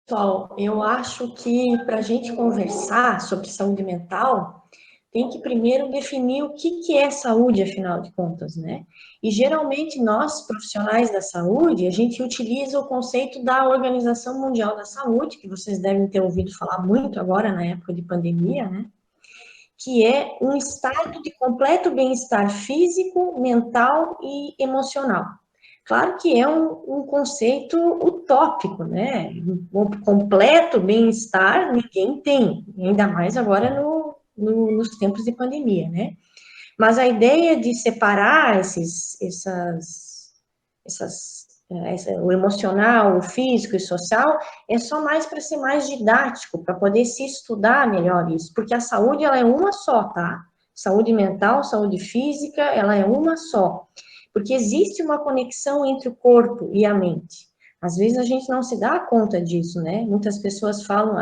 Pessoal, eu acho que para a gente conversar sobre saúde mental, tem que primeiro definir o que é saúde, afinal de contas, né? E geralmente nós, profissionais da saúde, a gente utiliza o conceito da Organização Mundial da Saúde, que vocês devem ter ouvido falar muito agora na época de pandemia, né? Que é um estado de completo bem-estar físico, mental e emocional. Claro que é um conceito utópico, né? Um completo bem-estar ninguém tem, ainda mais agora nos tempos de pandemia, né? Mas a ideia de separar o emocional, o físico e social é só mais para ser mais didático, para poder se estudar melhor isso, porque a saúde ela é uma só, tá? Saúde mental, saúde física, ela é uma só. Porque existe uma conexão entre o corpo e a mente. Às vezes a gente não se dá conta disso, né? Muitas pessoas falam,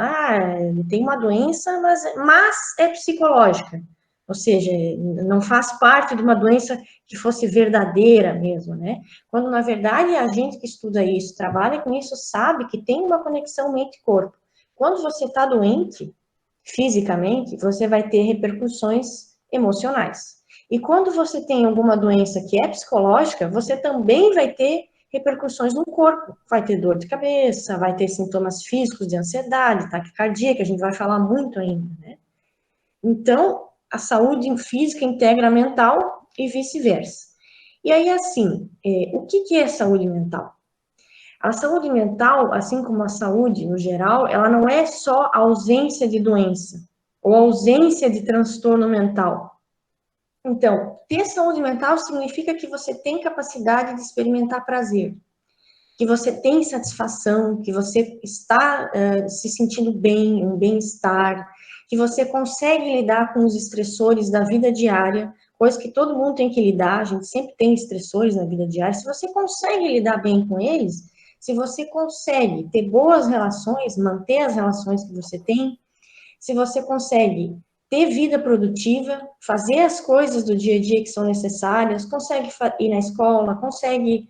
ele tem uma doença, mas é psicológica. Ou seja, não faz parte de uma doença que fosse verdadeira mesmo, né? Quando, na verdade, a gente que estuda isso, trabalha com isso, sabe que tem uma conexão mente-corpo. Quando você está doente, fisicamente, você vai ter repercussões emocionais. E quando você tem alguma doença que é psicológica, você também vai ter repercussões no corpo. Vai ter dor de cabeça, vai ter sintomas físicos de ansiedade, taquicardia, que a gente vai falar muito ainda, né? Então, a saúde física integra a mental e vice-versa. E aí, assim, o que é saúde mental? A saúde mental, assim como a saúde no geral, ela não é só ausência de doença ou ausência de transtorno mental. Então, ter saúde mental significa que você tem capacidade de experimentar prazer, que você tem satisfação, que você está se sentindo bem, um bem-estar, que você consegue lidar com os estressores da vida diária, coisa que todo mundo tem que lidar, a gente sempre tem estressores na vida diária. Se você consegue lidar bem com eles, se você consegue ter boas relações, manter as relações que você tem, se você consegue ter vida produtiva, fazer as coisas do dia a dia que são necessárias, consegue ir na escola, consegue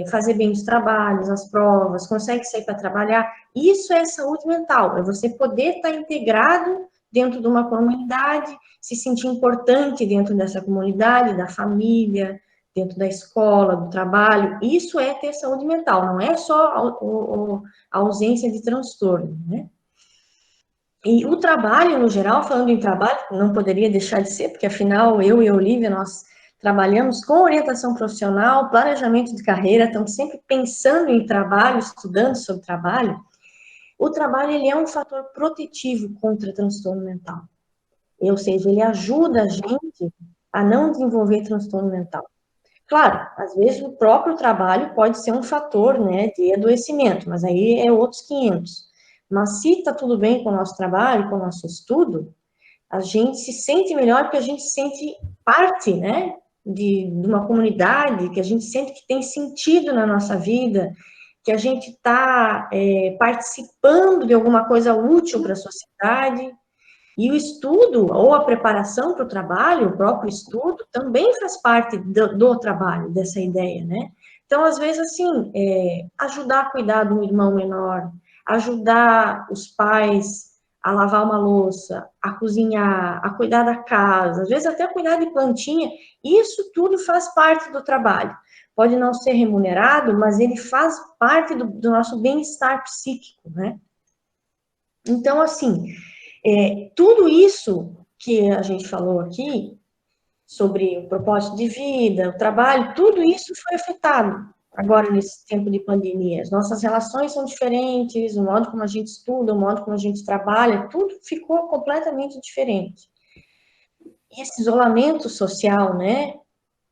fazer bem os trabalhos, as provas, consegue sair para trabalhar, isso é saúde mental, é você poder estar integrado dentro de uma comunidade, se sentir importante dentro dessa comunidade, da família, dentro da escola, do trabalho, isso é ter saúde mental, não é só a ausência de transtorno, né? E o trabalho, no geral, falando em trabalho, não poderia deixar de ser, porque afinal, eu e a Olivia, nós trabalhamos com orientação profissional, planejamento de carreira, estamos sempre pensando em trabalho, estudando sobre trabalho. O trabalho, ele é um fator protetivo contra transtorno mental. Ou seja, ele ajuda a gente a não desenvolver transtorno mental. Claro, às vezes o próprio trabalho pode ser um fator, né, de adoecimento, mas aí é outros 500. Mas se está tudo bem com o nosso trabalho, com o nosso estudo, a gente se sente melhor porque a gente se sente parte, né, de uma comunidade, que a gente sente que tem sentido na nossa vida, que a gente está participando de alguma coisa útil para a sociedade. E o estudo, ou a preparação para o trabalho, o próprio estudo, também faz parte do trabalho, dessa ideia, né? Então, às vezes, assim, ajudar a cuidar de um irmão menor, ajudar os pais a lavar uma louça, a cozinhar, a cuidar da casa, às vezes até cuidar de plantinha, isso tudo faz parte do trabalho. Pode não ser remunerado, mas ele faz parte do nosso bem-estar psíquico, né? Então, assim, tudo isso que a gente falou aqui, sobre o propósito de vida, o trabalho, tudo isso foi afetado agora nesse tempo de pandemia. As nossas relações são diferentes, o modo como a gente estuda, o modo como a gente trabalha, tudo ficou completamente diferente. E esse isolamento social, né,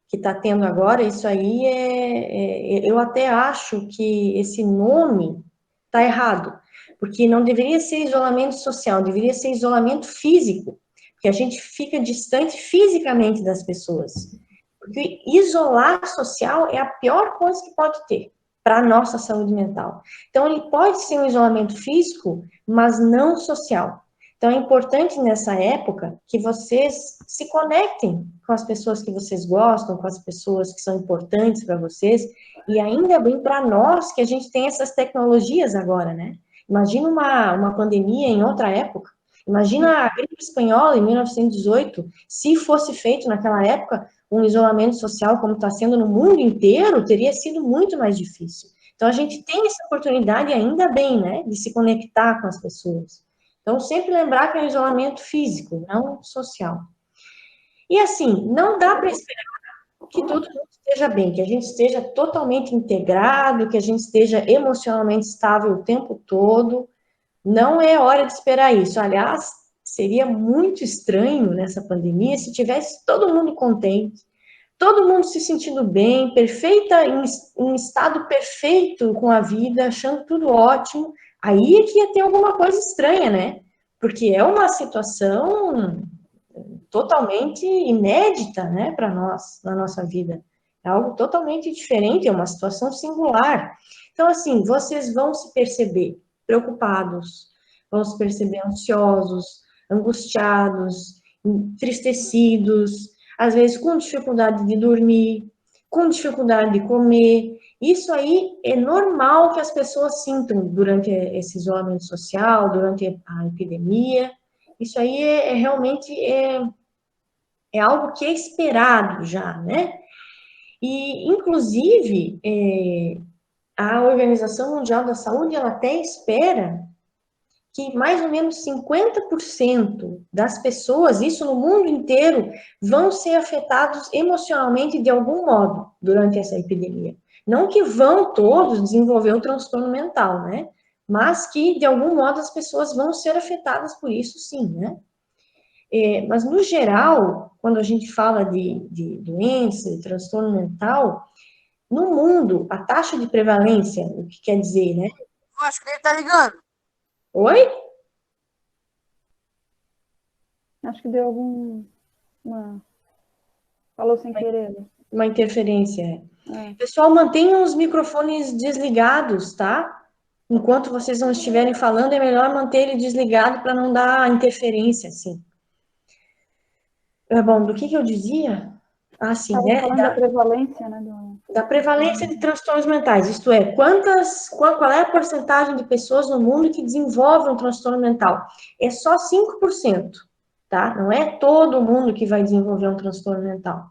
que está tendo agora, isso aí eu até acho que esse nome está errado, porque não deveria ser isolamento social, deveria ser isolamento físico, porque a gente fica distante fisicamente das pessoas. Porque isolar social é a pior coisa que pode ter para a nossa saúde mental. Então, ele pode ser um isolamento físico, mas não social. Então, é importante nessa época que vocês se conectem com as pessoas que vocês gostam, com as pessoas que são importantes para vocês, e ainda bem para nós que a gente tem essas tecnologias agora, né? Imagina uma pandemia em outra época. Imagina a gripe espanhola em 1918, se fosse feito naquela época um isolamento social como está sendo no mundo inteiro, teria sido muito mais difícil. Então, a gente tem essa oportunidade, ainda bem, né, de se conectar com as pessoas. Então, sempre lembrar que é um isolamento físico, não social. E assim, não dá para esperar que todo mundo esteja bem, que a gente esteja totalmente integrado, que a gente esteja emocionalmente estável o tempo todo. Não é hora de esperar isso. Aliás, seria muito estranho nessa pandemia se tivesse todo mundo contente, todo mundo se sentindo bem, perfeita, em estado perfeito com a vida, achando tudo ótimo. Aí é que ia ter alguma coisa estranha, né? Porque é uma situação totalmente inédita, né, para nós, na nossa vida. É algo totalmente diferente, é uma situação singular. Então, assim, vocês vão se perceber preocupados, vão se perceber ansiosos, angustiados, entristecidos, às vezes com dificuldade de dormir, com dificuldade de comer. Isso aí é normal que as pessoas sintam durante esse isolamento social, durante a epidemia. Isso aí realmente é algo que é esperado já, né? E, inclusive, a Organização Mundial da Saúde, ela até espera que mais ou menos 50% das pessoas, isso no mundo inteiro, vão ser afetados emocionalmente de algum modo durante essa epidemia. Não que vão todos desenvolver o transtorno mental, né? Mas que, de algum modo, as pessoas vão ser afetadas por isso, sim, né? Mas, no geral, quando a gente fala de doença, de transtorno mental, no mundo, a taxa de prevalência, o que quer dizer, né? Eu acho que ele tá ligando. Oi? Acho que deu algum. Uma... Falou sem querer. Uma interferência. É. Pessoal, mantenham os microfones desligados, tá? Enquanto vocês não estiverem falando, é melhor manter ele desligado para não dar interferência, assim. Bom, do que eu dizia? Ah, sim, Estava né? falando da prevalência, né? Da prevalência de transtornos mentais, isto é, qual é a porcentagem de pessoas no mundo que desenvolvem um transtorno mental? É só 5%, tá? Não é todo mundo que vai desenvolver um transtorno mental.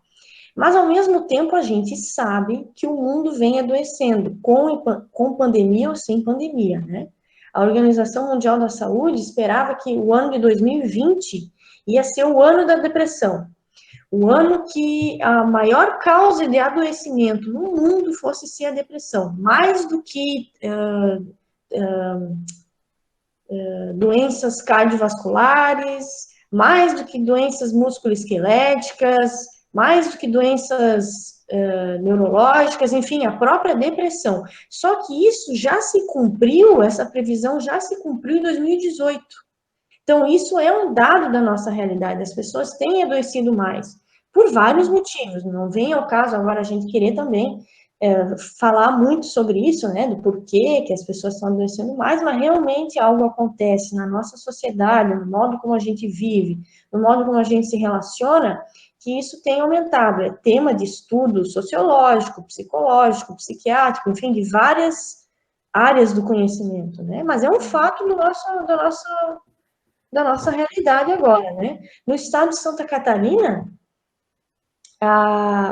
Mas, ao mesmo tempo, a gente sabe que o mundo vem adoecendo, com pandemia ou sem pandemia, né? A Organização Mundial da Saúde esperava que o ano de 2020 ia ser o ano da depressão, o ano que a maior causa de adoecimento no mundo fosse ser a depressão, mais do que doenças cardiovasculares, mais do que doenças musculoesqueléticas, mais do que doenças neurológicas, enfim, a própria depressão. Só que isso já se cumpriu, essa previsão já se cumpriu em 2018. Então, isso é um dado da nossa realidade, as pessoas têm adoecido mais, por vários motivos, não vem ao caso agora a gente querer também falar muito sobre isso, né, do porquê que as pessoas estão adoecendo mais, mas realmente algo acontece na nossa sociedade, no modo como a gente vive, no modo como a gente se relaciona, que isso tem aumentado, é tema de estudo sociológico, psicológico, psiquiátrico, enfim, de várias áreas do conhecimento, né, mas é um fato da nossa realidade agora, né? No estado de Santa Catarina,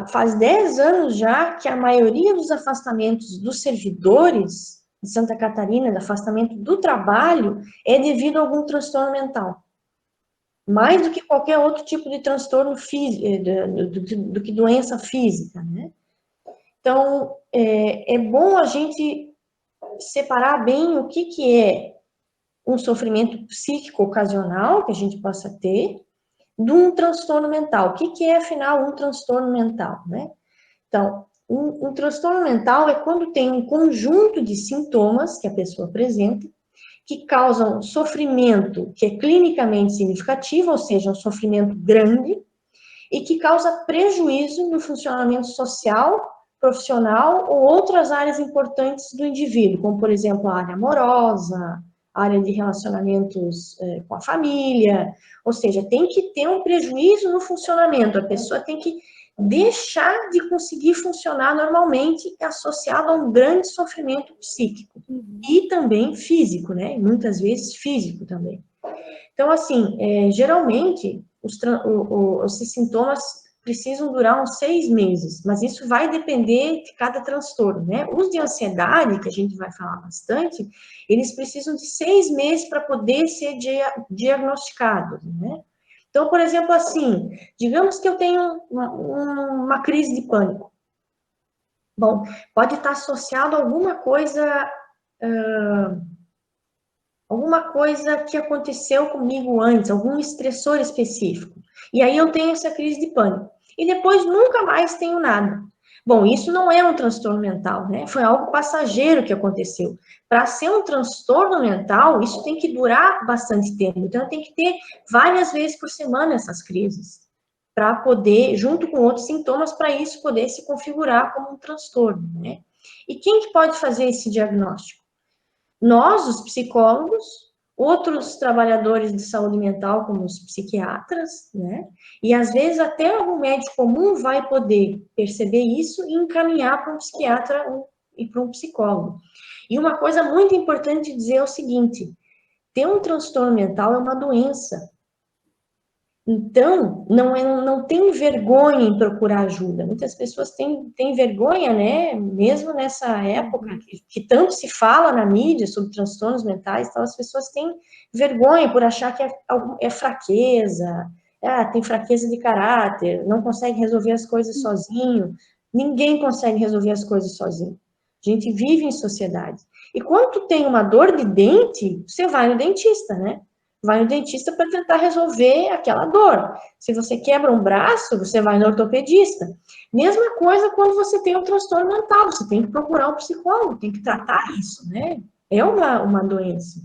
faz 10 anos já que a maioria dos afastamentos dos servidores de Santa Catarina, do afastamento do trabalho, é devido a algum transtorno mental. Mais do que qualquer outro tipo de transtorno físico, do que doença física, né? Então, é bom a gente separar bem o que é um sofrimento psíquico ocasional que a gente possa ter, de um transtorno mental. O que é, afinal, um transtorno mental, né? Então, um transtorno mental é quando tem um conjunto de sintomas que a pessoa apresenta, que causam sofrimento que é clinicamente significativo, ou seja, um sofrimento grande, e que causa prejuízo no funcionamento social, profissional ou outras áreas importantes do indivíduo, como, por exemplo, a área amorosa, a área de relacionamentos com a família, ou seja, tem que ter um prejuízo no funcionamento, a pessoa tem que deixar de conseguir funcionar normalmente é associado a um grande sofrimento psíquico e também físico, né? Muitas vezes físico também. Então, assim, geralmente, esses sintomas precisam durar uns 6 meses, mas isso vai depender de cada transtorno, né? Os de ansiedade, que a gente vai falar bastante, eles precisam de 6 meses para poder ser diagnosticados, né? Então, por exemplo, assim, digamos que eu tenho uma crise de pânico. Bom, pode estar associado a alguma coisa que aconteceu comigo antes, algum estressor específico. E aí eu tenho essa crise de pânico. E depois nunca mais tenho nada. Bom, isso não é um transtorno mental, né? Foi algo passageiro que aconteceu. Para ser um transtorno mental, isso tem que durar bastante tempo. Então, tem que ter várias vezes por semana essas crises, para poder, junto com outros sintomas, para isso poder se configurar como um transtorno, né? E quem que pode fazer esse diagnóstico? Nós, os psicólogos, outros trabalhadores de saúde mental, como os psiquiatras, né? E às vezes até algum médico comum vai poder perceber isso e encaminhar para um psiquiatra e para um psicólogo. E uma coisa muito importante dizer é o seguinte: ter um transtorno mental é uma doença. Então, não tem vergonha em procurar ajuda. Muitas pessoas têm vergonha, né? Mesmo nessa época que tanto se fala na mídia sobre transtornos mentais, então as pessoas têm vergonha por achar que é fraqueza, tem fraqueza de caráter, não consegue resolver as coisas sozinho. Ninguém consegue resolver as coisas sozinho. A gente vive em sociedade. E quando tu tem uma dor de dente, você vai no dentista, né? Vai no dentista para tentar resolver aquela dor. Se você quebra um braço, você vai no ortopedista. Mesma coisa quando você tem um transtorno mental, você tem que procurar um psicólogo, tem que tratar isso, né? É uma doença.